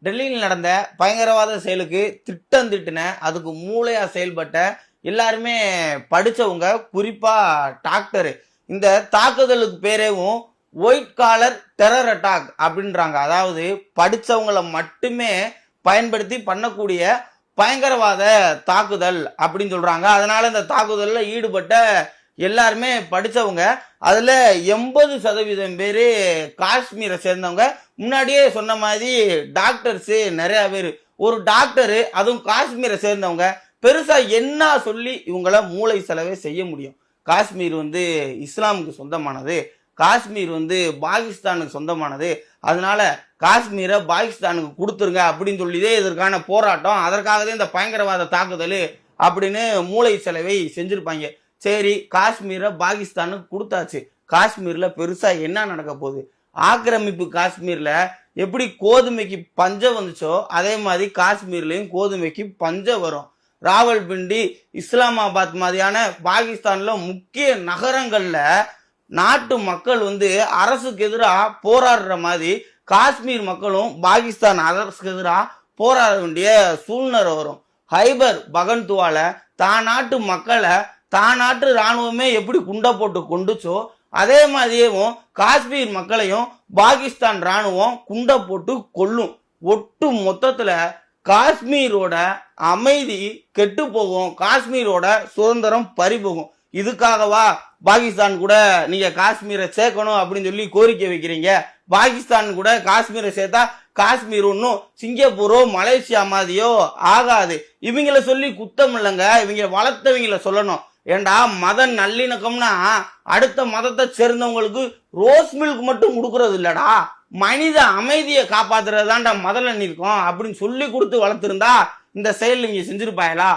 டெல்லியில் நடந்த பயங்கரவாத செயலுக்கு திட்டம் திட்டின அதுக்கு மூளையா செயல்பட்ட எல்லாருமே படிச்சவங்க, குறிப்பா டாக்டர். இந்த தாக்குதலுக்கு பேரேவும் ஒயிட் காலர் டெரர் அட்டாக் அப்படின்றாங்க. அதாவது படிச்சவங்களை மட்டுமே பயன்படுத்தி பண்ணக்கூடிய பயங்கரவாத தாக்குதல் அப்படின்னு சொல்றாங்க. அதனால இந்த தாக்குதல்ல ஈடுபட்ட எல்லாருமே படிச்சவங்க. அதுல 80% பேரு காஷ்மீரை சேர்ந்தவங்க. முன்னாடியே சொன்ன மாதிரி டாக்டர்ஸ் நிறைய பேர். ஒரு டாக்டர், அதுவும் காஷ்மீரை சேர்ந்தவங்க, பெருசா என்ன சொல்லி இவங்கள மூளை செலவே செய்ய முடியும்? காஷ்மீர் இஸ்லாமுக்கு சொந்தமானது, காஷ்மீர் பாகிஸ்தானுக்கு சொந்தமானது, அதனால காஷ்மீரை பாகிஸ்தானுக்கு கொடுத்துருங்க அப்படின்னு சொல்லிதே இதற்கான போராட்டம், அதற்காகவே இந்த பயங்கரவாத தாக்குதல் அப்படின்னு மூளை செலவை செஞ்சிருப்பாங்க. சரி, காஷ்மீரை பாகிஸ்தானுக்கு கொடுத்தாச்சு. காஷ்மீர்ல பெருசா என்ன நடக்க போகுது? ஆக்கிரமிப்பு காஷ்மீர்ல எப்படி கோதுமைக்கு பஞ்சம் வந்துச்சோ அதே மாதிரி காஷ்மீர்லயும் கோதுமைக்கு பஞ்சம் வரும். ராவல்பிண்டி, இஸ்லாமாபாத் மாதிரியான பாகிஸ்தான்ல முக்கிய நகரங்கள்ல நாட்டு மக்கள் அரசுக்கு எதிராக போராடுற மாதிரி காஷ்மீர் மக்களும் பாகிஸ்தான் அரசுக்கு எதிராக போராட வேண்டிய சூழ்நிலை வரும். ஹைபர் பகன்துவால தான் நாட்டு மக்களை தான் நாட்டு இராணுவமே எப்படி குண்டை போட்டு கொண்டுச்சோ அதே மாதிரியும் காஷ்மீர் மக்களையும் பாகிஸ்தான் இராணுவம் குண்டை போட்டு கொல்லும். ஒட்டு மொத்தத்துல காஷ்மீரோட அமைதி கெட்டு போகும், காஷ்மீரோட சுதந்திரம் பறி போகும். இதுக்காகவா பாகிஸ்தான் கூட நீங்க காஷ்மீரை சேர்க்கணும் அப்படின்னு சொல்லி கோரிக்கை வைக்கிறீங்க? பாகிஸ்தான் கூட காஷ்மீரை சேர்த்தா காஷ்மீர் ஒன்றும் சிங்கப்பூரோ மலேசியா மாதிரியோ ஆகாது. இவங்கள சொல்லி குத்தம் இல்லைங்க, இவங்க வளர்த்தவங்கள சொல்லணும். ஏண்டா, மத நல்லிணக்கம்னா அடுத்த மதத்தை சேர்ந்தவங்களுக்கு ரோஸ் மில்க் மட்டும் கொடுக்கறது இல்லடா, மனித அமைதியை காப்பாத்துறதுதான்டா மத நல்லிணக்கம் அப்படின்னு சொல்லி கொடுத்து வளர்த்திருந்தா இந்த செயல் நீங்க செஞ்சிருப்பாங்களா?